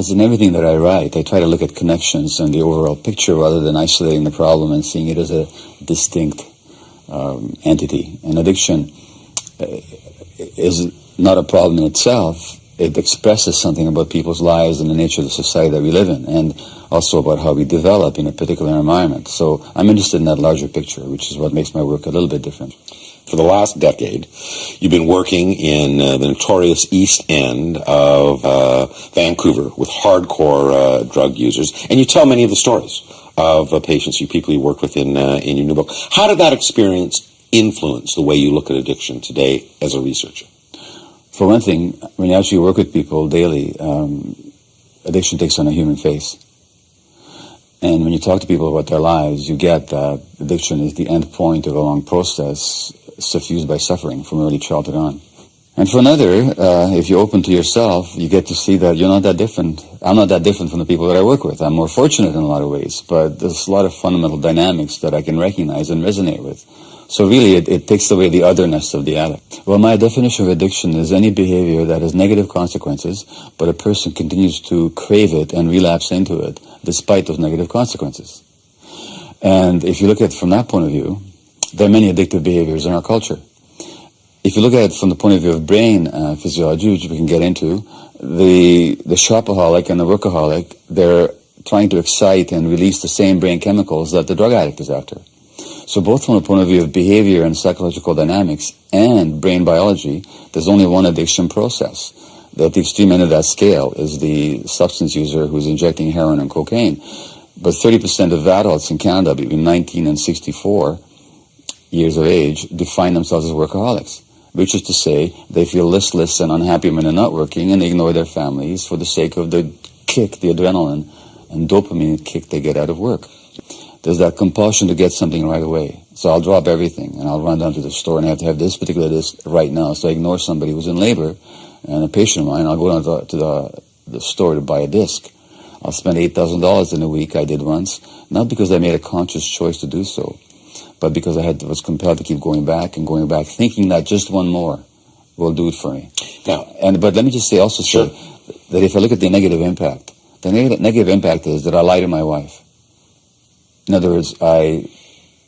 it's in everything that I write. I try to look at connections and the overall picture rather than isolating the problem and seeing it as a distinct entity. And addiction is not a problem in itself. It expresses something about people's lives and the nature of the society that we live in, and also about how we develop in a particular environment. So I'm interested in that larger picture, which is what makes my work a little bit different. For the last decade, you've been working in the notorious East End of Vancouver with hardcore drug users, and you tell many of the stories of patients, people you worked with in your new book. How did that experience influence the way you look at addiction today as a researcher? For one thing, when you actually work with people daily, addiction takes on a human face. And when you talk to people about their lives, you get that addiction is the end point of a long process suffused by suffering from early childhood on. And for another, if you're open to yourself, you get to see that you're not that different. I'm not that different from the people that I work with. I'm more fortunate in a lot of ways, but there's a lot of fundamental dynamics that I can recognize and resonate with. So really, it takes away the otherness of the addict. Well, my definition of addiction is any behavior that has negative consequences, but a person continues to crave it and relapse into it, despite those negative consequences. And if you look at it from that point of view, there are many addictive behaviors in our culture. If you look at it from the point of view of brain physiology, which we can get into, the shopaholic and the workaholic, they're trying to excite and release the same brain chemicals that the drug addict is after. So both from the point of view of behavior and psychological dynamics and brain biology, there's only one addiction process. At the extreme end of that scale is the substance user who's injecting heroin and cocaine. But 30% of adults in Canada between 19 and 64 years of age define themselves as workaholics, which is to say they feel listless and unhappy when they're not working, and they ignore their families for the sake of the kick, the adrenaline and dopamine kick they get out of work. There's that compulsion to get something right away. So I'll drop everything and I'll run down to the store and I have to have this particular disc right now. So I ignore somebody who's in labor and a patient of mine. I'll go down to the store to buy a disc. I'll spend $8,000 in a week. I did once, not because I made a conscious choice to do so, but because was compelled to keep going back and going back, thinking that just one more will do it for me. But let me just say that if I look at the negative impact, the negative impact is that I lie to my wife. In other words, I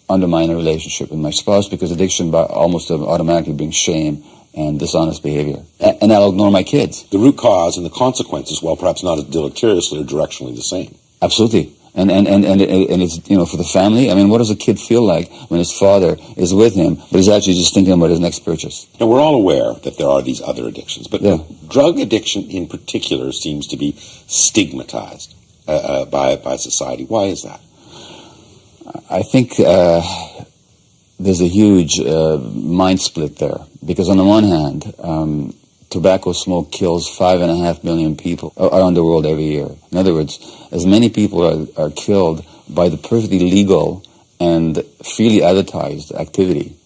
undermine a relationship with my spouse because addiction almost automatically brings shame and dishonest behavior. And I'll ignore my kids. The root cause and the consequences, while perhaps not as deleteriously, are directionally the same. Absolutely. And it's, for the family, I mean, what does a kid feel like when his father is with him, but he's actually just thinking about his next purchase? Now, we're all aware that there are these other addictions, but drug addiction in particular seems to be stigmatized by society. Why is that? I think there's a huge mind split there, because on the one hand, tobacco smoke kills 5.5 million people around the world every year. In other words, as many people are killed by the perfectly legal and freely advertised activity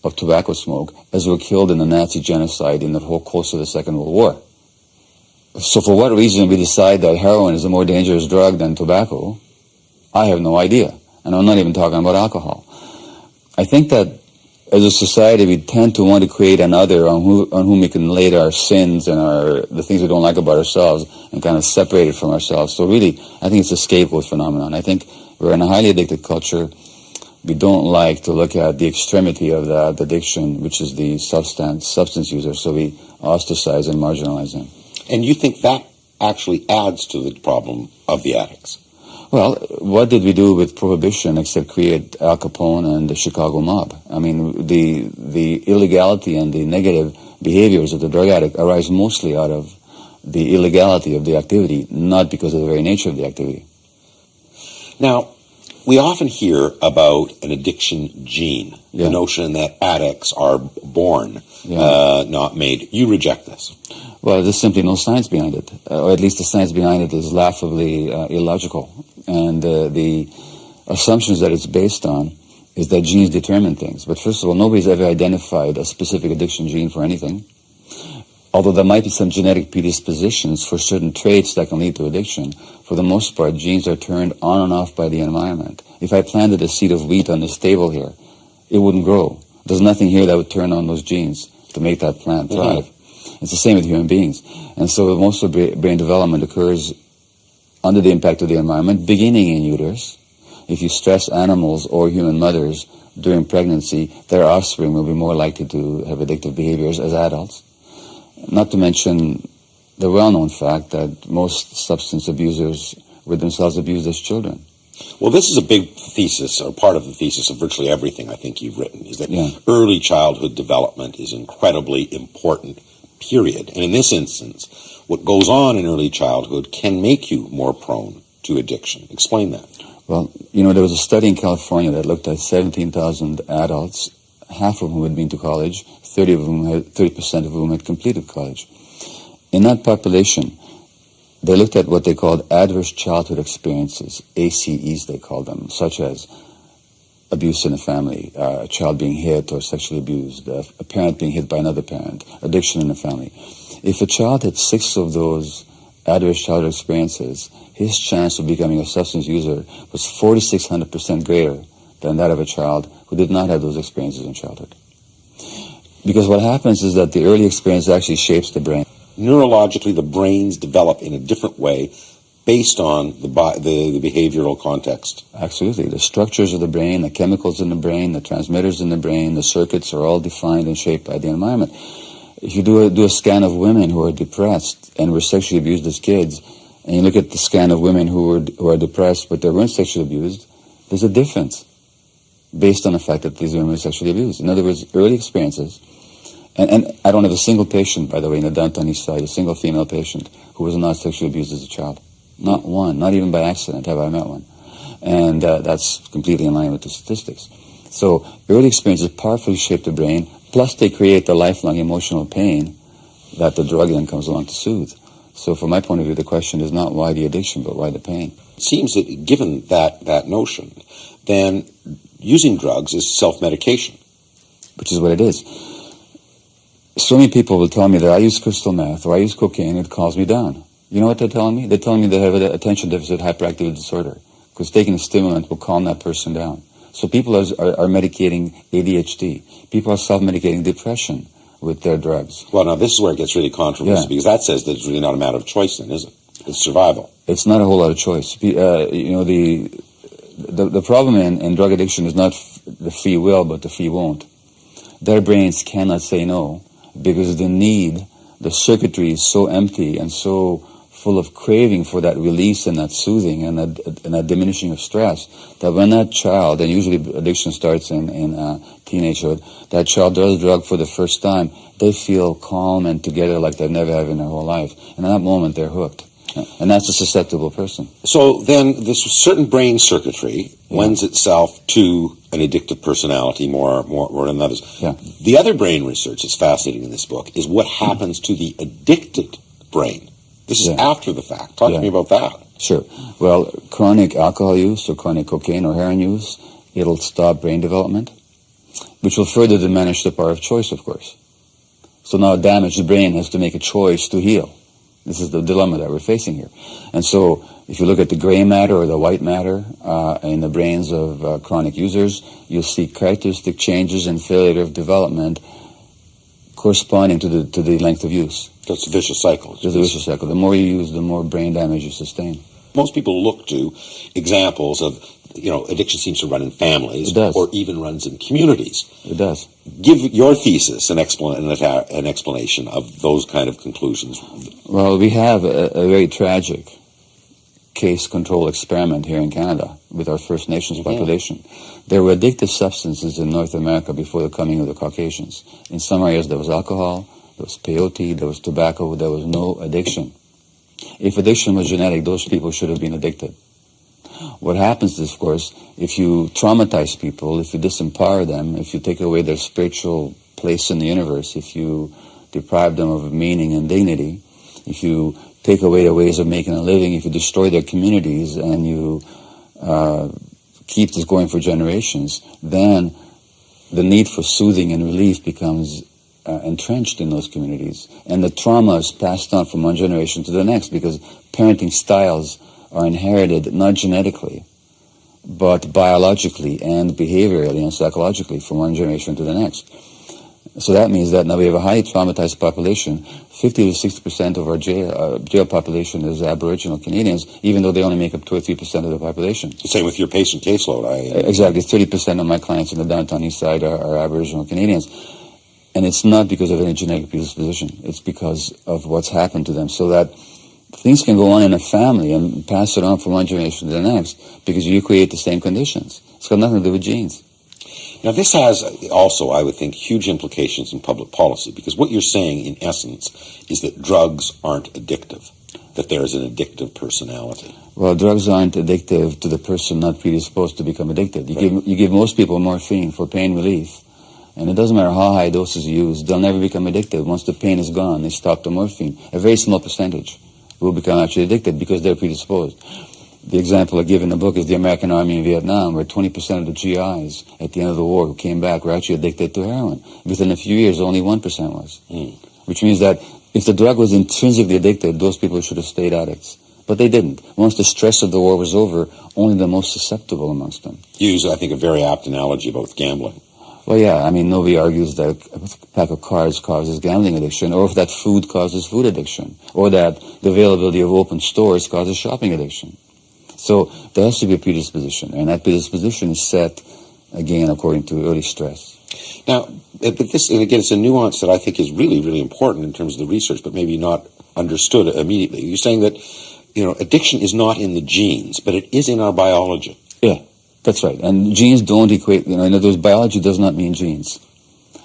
of tobacco smoke as were killed in the Nazi genocide in the whole course of the Second World War. So for what reason we decide that heroin is a more dangerous drug than tobacco, I have no idea. And I'm not even talking about alcohol. I think that as a society, we tend to want to create another on whom we can lay our sins and the things we don't like about ourselves and kind of separate it from ourselves. So really, I think it's a scapegoat phenomenon. I think we're in a highly addicted culture. We don't like to look at the extremity of that addiction, which is the substance user, so we ostracize and marginalize them. And you think that actually adds to the problem of the addicts? Well, what did we do with prohibition except create Al Capone and the Chicago mob? I mean, the illegality and the negative behaviors of the drug addict arise mostly out of the illegality of the activity, not because of the very nature of the activity. Now, we often hear about an addiction gene, the notion that addicts are born, not made. You reject this. Well, there's simply no science behind it, or at least the science behind it is laughably illogical. And the assumptions that it's based on is that genes determine things. But first of all, nobody's ever identified a specific addiction gene for anything. Although there might be some genetic predispositions for certain traits that can lead to addiction, for the most part, genes are turned on and off by the environment. If I planted a seed of wheat on this table here, it wouldn't grow. There's nothing here that would turn on those genes to make that plant thrive. It's the same with human beings. And so most of brain development occurs under the impact of the environment, beginning in uterus. If you stress animals or human mothers during pregnancy, their offspring will be more likely to have addictive behaviors as adults. Not to mention the well-known fact that most substance abusers were themselves abused as children. Well, this is a big thesis, or part of the thesis of virtually everything I think you've written, is that Yeah. early childhood development is an incredibly important period. And in this instance, what goes on in early childhood can make you more prone to addiction. Explain that. Well, you know, there was a study in California that looked at 17,000 adults, half of whom had been to college, 30% of whom had completed college. In that population, they looked at what they called adverse childhood experiences, ACEs they called them, such as abuse in a family, a child being hit or sexually abused, a parent being hit by another parent, addiction in the family. If a child had 6 of those adverse childhood experiences, his chance of becoming a substance user was 4,600% greater than that of a child who did not have those experiences in childhood. Because what happens is that the early experience actually shapes the brain. Neurologically, the brains develop in a different way based on the behavioral context. Absolutely. The structures of the brain, the chemicals in the brain, the transmitters in the brain, the circuits are all defined and shaped by the environment. If you do a scan of women who are depressed and were sexually abused as kids, and you look at the scan of women who are depressed but they weren't sexually abused, there's a difference based on the fact that these women were sexually abused. In other words, early experiences. And I don't have a single patient, by the way, in the downtown east side, a single female patient who was not sexually abused as a child. Not one, not even by accident have I met one. And that's completely in line with the statistics. So early experiences powerfully shape the brain, plus they create the lifelong emotional pain that the drug then comes along to soothe. So from my point of view, the question is not why the addiction, but why the pain. It seems that given that notion, then using drugs is self-medication. Which is what it is. So many people will tell me that I use crystal meth or I use cocaine, it calms me down. You know what they're telling me? They're telling me they have an attention deficit hyperactivity disorder because taking a stimulant will calm that person down. So people are medicating ADHD. People are self-medicating depression with their drugs. Well, now this is where it gets really controversial because that says that it's really not a matter of choice then, is it? It's survival. It's not a whole lot of choice. You know, the problem in drug addiction is not the free will, but the free won't. Their brains cannot say no because the circuitry is so empty and so full of craving for that release and that soothing and that diminishing of stress, that when that child, and usually addiction starts in teenagehood, that child does a drug for the first time, they feel calm and together like they've never have in their whole life. And at that moment, they're hooked. And that's a susceptible person. So then this certain brain circuitry lends itself to an addictive personality more than others. Yeah. The other brain research that's fascinating in this book is what happens to the addicted brain. This is after the fact. Talk to me about that. Sure. Well, chronic alcohol use or chronic cocaine or heroin use, it'll stop brain development, which will further diminish the power of choice, of course. So now a damaged brain has to make a choice to heal. This is the dilemma that we're facing here. And so if you look at the gray matter or the white matter in the brains of chronic users, you'll see characteristic changes in failure of development corresponding to the length of use. That's a vicious cycle. It's a vicious cycle. The more you use, the more brain damage you sustain. Most people look to examples of, addiction seems to run in families. It does. Or even runs in communities. It does. Give your thesis an explanation of those kind of conclusions. Well, we have a very tragic case control experiment here in Canada with our First Nations population. There were addictive substances in North America before the coming of the Caucasians. In some areas there was alcohol, there was peyote, there was tobacco, there was no addiction. If addiction was genetic, those people should have been addicted. What happens is, of course, if you traumatize people, if you disempower them, if you take away their spiritual place in the universe, if you deprive them of meaning and dignity, if you take away their ways of making a living, if you destroy their communities and you keep this going for generations, then the need for soothing and relief becomes entrenched in those communities. And the trauma is passed on from one generation to the next because parenting styles are inherited not genetically, but biologically and behaviorally and psychologically from one generation to the next. So that means that now we have a highly traumatized population. 50 to 60% of our jail population is Aboriginal Canadians, even though they only make up 2 or 3% of the population. Same with your patient caseload. Exactly. 30% of my clients in the downtown east side are Aboriginal Canadians. And it's not because of any genetic predisposition. It's because of what's happened to them. So that things can go on in a family and pass it on from one generation to the next because you create the same conditions. It's got nothing to do with genes. Now, this has also, I would think, huge implications in public policy, because what you're saying, in essence, is that drugs aren't addictive, that there is an addictive personality. Well, drugs aren't addictive to the person not predisposed to become addicted. You give most people morphine for pain relief, and it doesn't matter how high doses you use, they'll never become addicted. Once the pain is gone, they stop the morphine. A very small percentage will become actually addicted because they're predisposed. The example I give in the book is the American Army in Vietnam, where 20% of the GIs at the end of the war who came back were actually addicted to heroin. Within a few years, only 1% was. Which means that if the drug was intrinsically addicted, those people should have stayed addicts. But they didn't. Once the stress of the war was over, only the most susceptible amongst them. You use, I think, a very apt analogy about gambling. Well, yeah, I mean, nobody argues that a pack of cards causes gambling addiction, or if that food causes food addiction, or that the availability of open stores causes shopping addiction. So there has to be a predisposition, and that predisposition is set, again, according to early stress. Now, but this, and again, it's a nuance that I think is really, really important in terms of the research, but maybe not understood immediately. You're saying that, addiction is not in the genes, but it is in our biology. Yeah, that's right. And genes don't equate, in other words, biology does not mean genes.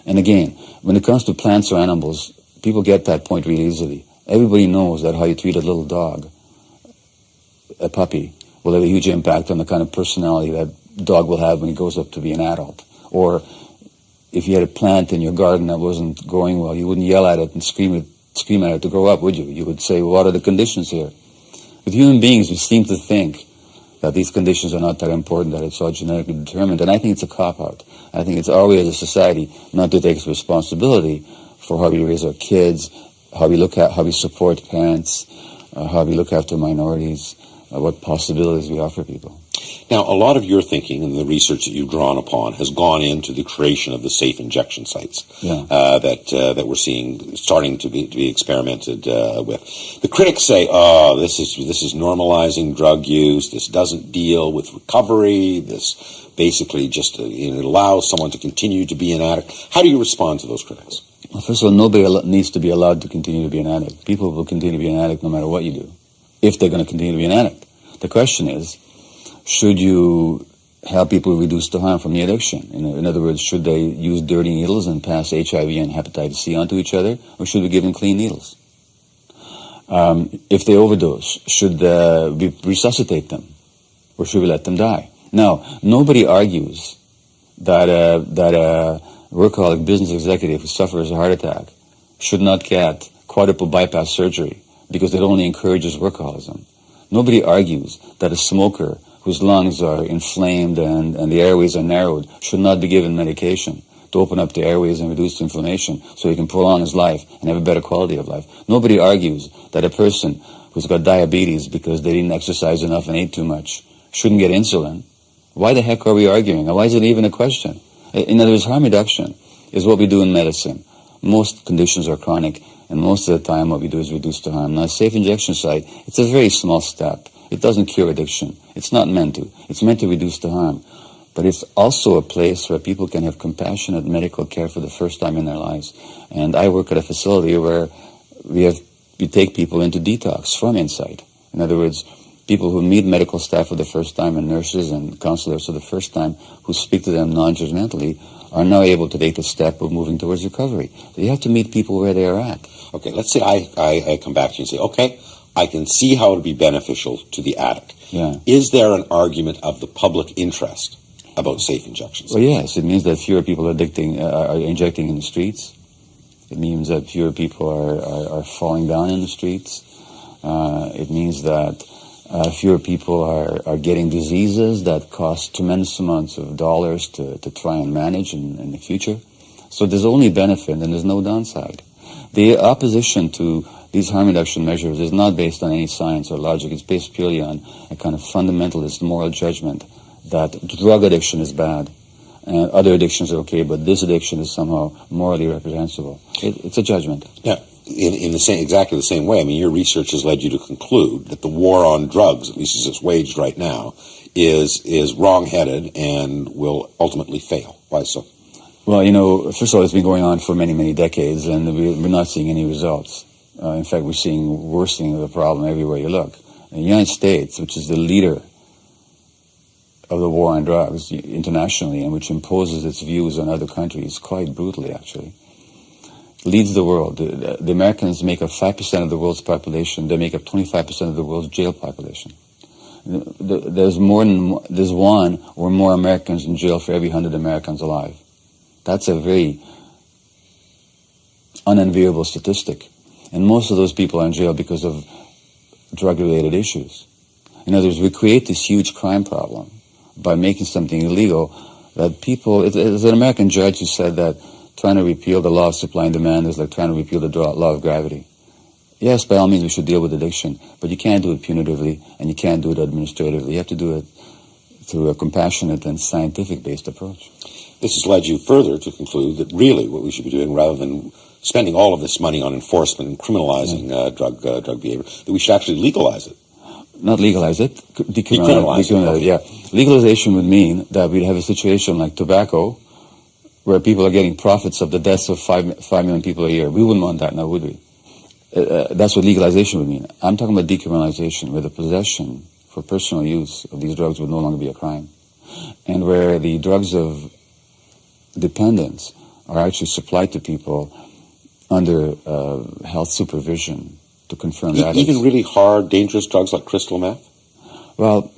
And again, when it comes to plants or animals, people get that point really easily. Everybody knows that how you treat a little dog, a puppy, will have a huge impact on the kind of personality that dog will have when he grows up to be an adult. Or if you had a plant in your garden that wasn't growing well, you wouldn't yell at it and scream at it to grow up, would you? You would say, well, what are the conditions here? With human beings, we seem to think that these conditions are not that important, that it's all genetically determined, and I think it's a cop-out. I think it's our way as a society not to take responsibility for how we raise our kids, how we support parents, how we look after minorities, what possibilities we offer people. Now, a lot of your thinking and the research that you've drawn upon has gone into the creation of the safe injection sites that we're seeing starting to be experimented with. The critics say, "Oh, this is normalizing drug use. This doesn't deal with recovery. This basically just it allows someone to continue to be an addict." How do you respond to those critics? Well, first of all, nobody needs to be allowed to continue to be an addict. People will continue to be an addict no matter what you do, if they're going to continue to be an addict. The question is, should you help people reduce the harm from the addiction? In other words, should they use dirty needles and pass HIV and hepatitis C onto each other, or should we give them clean needles? If they overdose, should we resuscitate them, or should we let them die? Now, nobody argues that a workaholic business executive who suffers a heart attack should not get quadruple bypass surgery because it only encourages workaholism. Nobody argues that a smoker whose lungs are inflamed and the airways are narrowed should not be given medication to open up the airways and reduce inflammation so he can prolong his life and have a better quality of life. Nobody argues that a person who's got diabetes because they didn't exercise enough and ate too much shouldn't get insulin. Why the heck are we arguing? Why is it even a question? In other words, harm reduction is what we do in medicine. Most conditions are chronic, and most of the time what we do is reduce the harm. Now, a safe injection site, it's a very small step. It doesn't cure addiction. It's not meant to. It's meant to reduce the harm. But it's also a place where people can have compassionate medical care for the first time in their lives. And I work at a facility where we take people into detox from inside. In other words, people who meet medical staff for the first time and nurses and counselors for the first time who speak to them non-judgmentally are now able to take the step of moving towards recovery. So you have to meet people where they are at. Okay, let's say I come back to you and say, okay, I can see how it would be beneficial to the addict. Yeah. Is there an argument of the public interest about safe injections? Well, yes. It means that fewer people are injecting in the streets. It means that fewer people are falling down in the streets. It means that fewer people are getting diseases that cost tremendous amounts of dollars to try and manage in the future. So there's only benefit and there's no downside. The opposition to these harm reduction measures is not based on any science or logic. It's based purely on a kind of fundamentalist moral judgment that drug addiction is bad and other addictions are okay, but this addiction is somehow morally reprehensible. It's a judgment. Yeah. In the same, exactly the same way, I mean, your research has led you to conclude that the war on drugs, at least as it's waged right now, is wrong-headed and will ultimately fail. Why so? Well, first of all, it's been going on for many, many decades, and we're not seeing any results. In fact, we're seeing worsening of the problem everywhere you look. In the United States, which is the leader of the war on drugs internationally, and which imposes its views on other countries quite brutally, actually, leads the world. The Americans make up 5% of the world's population. They make up 25% of the world's jail population. There's one or more Americans in jail for every 100 Americans alive. That's a very unenviable statistic. And most of those people are in jail because of drug-related issues. In other words, we create this huge crime problem by making something illegal that people... There's an American judge who said that trying to repeal the law of supply and demand is like trying to repeal the law of gravity. Yes, by all means, we should deal with addiction, but you can't do it punitively, and you can't do it administratively. You have to do it through a compassionate and scientific-based approach. This has led you further to conclude that really what we should be doing, rather than spending all of this money on enforcement and criminalizing drug behavior, that we should actually legalize it. Not legalize it, decriminalize it. Yeah. Legalization would mean that we'd have a situation like tobacco, where people are getting profits of the deaths of 5 million people a year. We wouldn't want that now, would we? That's what legalization would mean. I'm talking about decriminalization, where the possession for personal use of these drugs would no longer be a crime, and where the drugs of dependence are actually supplied to people under health supervision to confirm that. Even really hard, dangerous drugs like crystal meth? Well,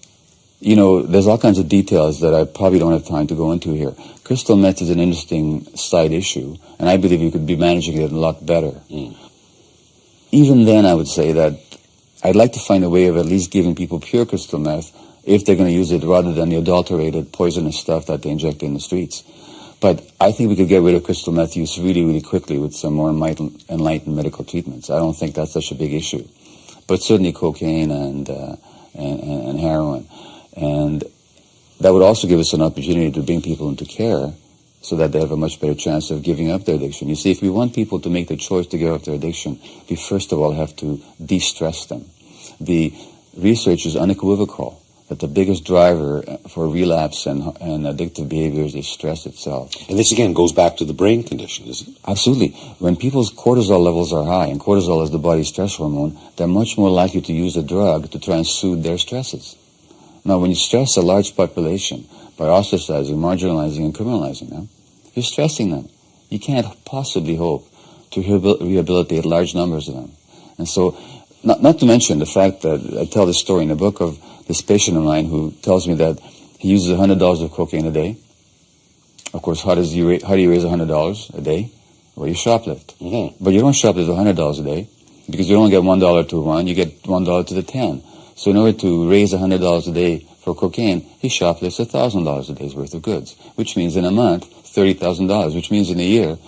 there's all kinds of details that I probably don't have time to go into here. Crystal meth is an interesting side issue, and I believe you could be managing it a lot better. Even then, I would say that I'd like to find a way of at least giving people pure crystal meth if they're going to use it rather than the adulterated, poisonous stuff that they inject in the streets. But I think we could get rid of crystal meth use really, really quickly with some more enlightened medical treatments. I don't think that's such a big issue. But certainly cocaine and heroin. And that would also give us an opportunity to bring people into care so that they have a much better chance of giving up their addiction. You see, if we want people to make the choice to give up their addiction, we first of all have to de-stress them. The research is unequivocal that the biggest driver for relapse and addictive behaviors is stress itself. And this again goes back to the brain condition, isn't it? Absolutely. When people's cortisol levels are high, and cortisol is the body's stress hormone, they're much more likely to use a drug to try and soothe their stresses. Now, when you stress a large population by ostracizing, marginalizing, and criminalizing them, you're stressing them. You can't possibly hope to rehabilitate large numbers of them. And so, not to mention the fact that I tell this story in the book of this patient of mine who tells me that he uses $100 of cocaine a day. Of course, how do you raise $100 a day? Well, you shoplift. Mm-hmm. But you don't shoplift $100 a day because you don't get $1 to 1, you get $1 to the 10. So in order to raise $100 a day for cocaine, he shoplifts $1,000 a day's worth of goods, which means in a month, $30,000, which means in a year,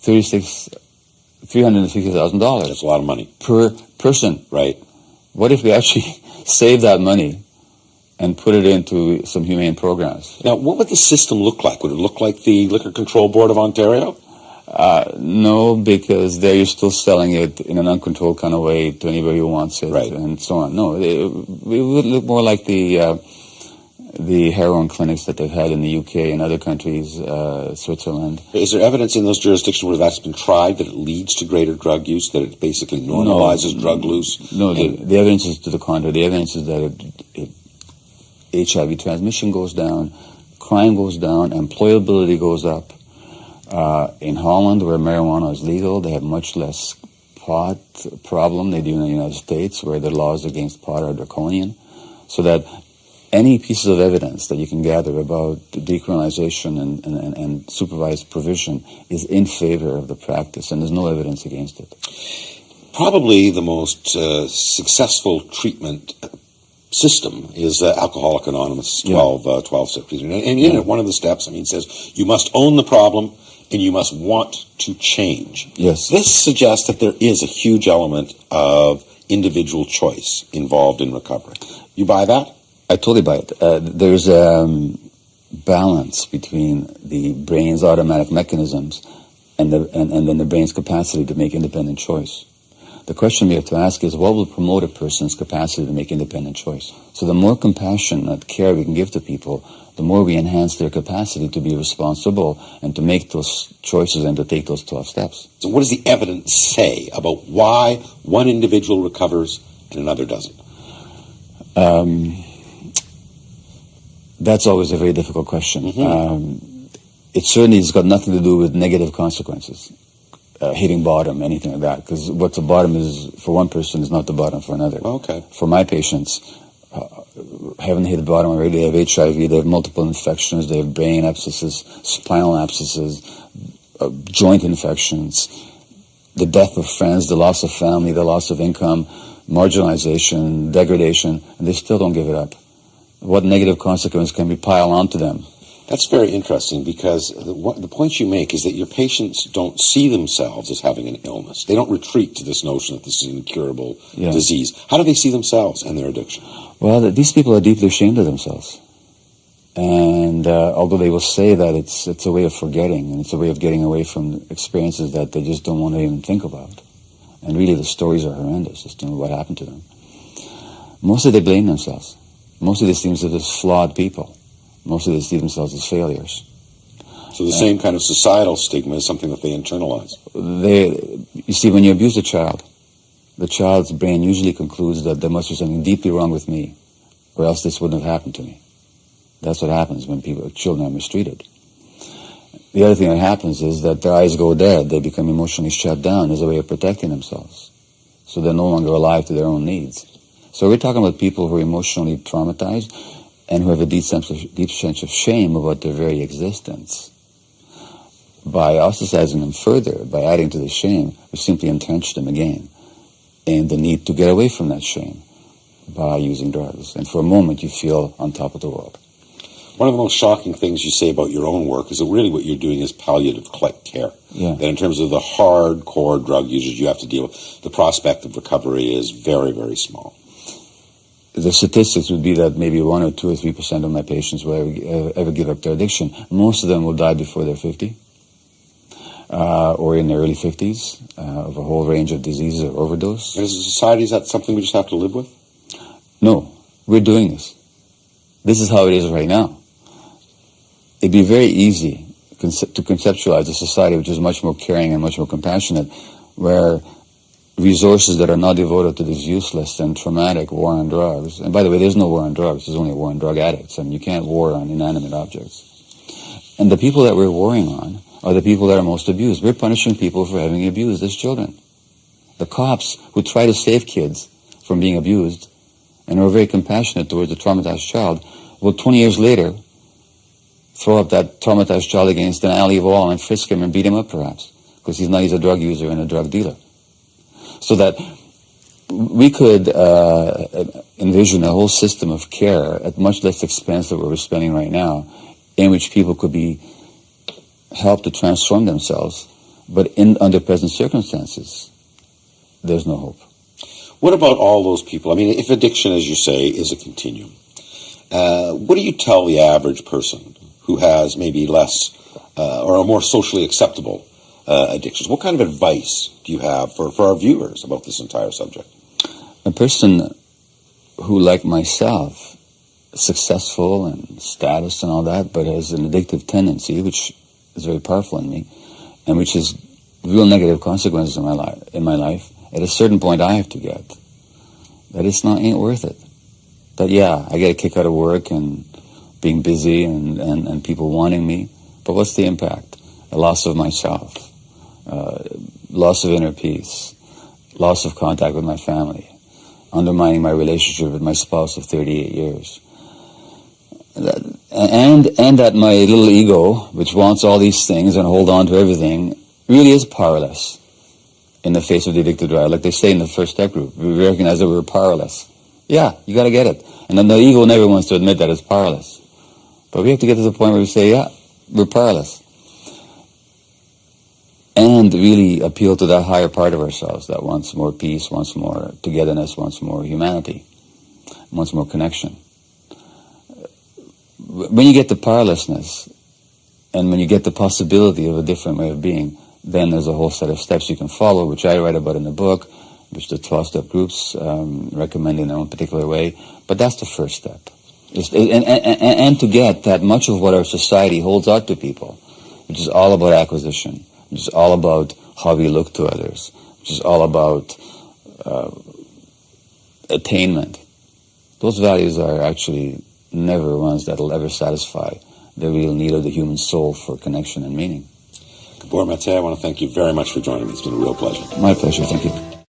$360,000. That's a lot of money. Per person. Right. What if we actually save that money and put it into some humane programs? Now, what would the system look like? Would it look like the Liquor Control Board of Ontario? No, because they're still selling it in an uncontrolled kind of way to anybody who wants it, right, and so on. No, it would look more like the heroin clinics that they've had in the UK and other countries, Switzerland. Is there evidence in those jurisdictions where that's been tried, that it leads to greater drug use, that it basically normalizes drug use? No, the evidence is to the contrary. The evidence is that HIV transmission goes down, crime goes down, employability goes up. In Holland, where marijuana is legal, they have much less pot problem than they do in the United States, where the laws against pot are draconian. So that any pieces of evidence that you can gather about decriminalization and supervised provision is in favor of the practice, and there's no evidence against it. Probably the most successful treatment system is Alcoholics Anonymous 12 steps. And in it, one of the steps, says you must own the problem and you must want to change. Yes. This suggests that there is a huge element of individual choice involved in recovery. You buy that? I totally buy it. There's balance between the brain's automatic mechanisms and then the brain's capacity to make independent choice. The question we have to ask is, what will promote a person's capacity to make independent choice? So the more compassionate care we can give to people, the more we enhance their capacity to be responsible and to make those choices and to take those 12 steps. So what does the evidence say about why one individual recovers and another doesn't? That's always a very difficult question. Mm-hmm. It certainly has got nothing to do with negative consequences, hitting bottom, anything like that. Because what the bottom is for one person is not the bottom for another. Okay. For my patients, haven't hit the bottom already. They have HIV, they have multiple infections, they have brain abscesses, spinal abscesses, joint infections, the death of friends, the loss of family, the loss of income, marginalization, degradation, and they still don't give it up. What negative consequence can we pile onto them? That's very interesting, because the point you make is that your patients don't see themselves as having an illness. They don't retreat to this notion that this is an incurable disease. How do they see themselves and their addiction? Well, these people are deeply ashamed of themselves. And although they will say that it's a way of forgetting, and it's a way of getting away from experiences that they just don't want to even think about. And really the stories are horrendous as to what happened to them. Mostly they blame themselves. Mostly they see themselves as flawed people. Mostly they see themselves as failures. So the same kind of societal stigma is something that they internalize. You see, when you abuse a child, the child's brain usually concludes that there must be something deeply wrong with me, or else this wouldn't have happened to me. That's what happens when children are mistreated. The other thing that happens is that their eyes go dead. They become emotionally shut down as a way of protecting themselves. So they're no longer alive to their own needs. So we're talking about people who are emotionally traumatized and who have a deep sense of shame about their very existence. By ostracizing them further, by adding to the shame, we simply entrench them again in the need to get away from that shame by using drugs. And for a moment you feel on top of the world. One of the most shocking things you say about your own work is that really what you're doing is palliative care. Yeah. That in terms of the hardcore drug users you have to deal with, the prospect of recovery is very, very small. The statistics would be that maybe 1 or 2 or 3% of my patients will ever give up their addiction. Most of them will die before they're 50 or in their early 50s of a whole range of diseases or overdose. And as a society, is that something we just have to live with? No, we're doing this. This is how it is right now. It'd be very easy to conceptualize a society which is much more caring and much more compassionate, where resources that are not devoted to this useless and traumatic war on drugs. And by the way, there's no war on drugs. There's only a war on drug addicts. I mean, you can't war on inanimate objects. And the people that we're warring on are the people that are most abused. We're punishing people for having abused as children. The cops who try to save kids from being abused and are very compassionate towards a traumatized child will 20 years later throw up that traumatized child against an alley wall and frisk him and beat him up perhaps, because he's a drug user and a drug dealer. So that we could envision a whole system of care at much less expense than what we're spending right now, in which people could be helped to transform themselves, but under present circumstances, there's no hope. What about all those people? I mean, if addiction, as you say, is a continuum, what do you tell the average person who has maybe less or a more socially acceptable addictions? What kind of advice do you have for our viewers about this entire subject? A person who, like myself, successful and status and all that, but has an addictive tendency, which is very powerful in me, and which has real negative consequences in my life, at a certain point I have to get that ain't worth it. That, yeah, I get a kick out of work and being busy and people wanting me, but what's the impact? A loss of myself, loss of inner peace, loss of contact with my family, undermining my relationship with my spouse of 38 years. And that my little ego, which wants all these things and hold on to everything, really is powerless in the face of the addicted drive. Like they say in the first step group, we recognize that we're powerless. Yeah, you got to get it. And then the ego never wants to admit that it's powerless. But we have to get to the point where we say, yeah, we're powerless. And really appeal to that higher part of ourselves that wants more peace, wants more togetherness, wants more humanity, wants more connection. when you get the powerlessness, and when you get the possibility of a different way of being, then there's a whole set of steps you can follow, which I write about in the book, which the 12-step groups recommend in their own particular way. But that's the first step. And to get that much of what our society holds out to people, which is all about acquisition, which is all about how we look to others, which is all about attainment. Those values are actually never ones that will ever satisfy the real need of the human soul for connection and meaning. Gabor Mate, I want to thank you very much for joining me. It's been a real pleasure. My pleasure. Thank you.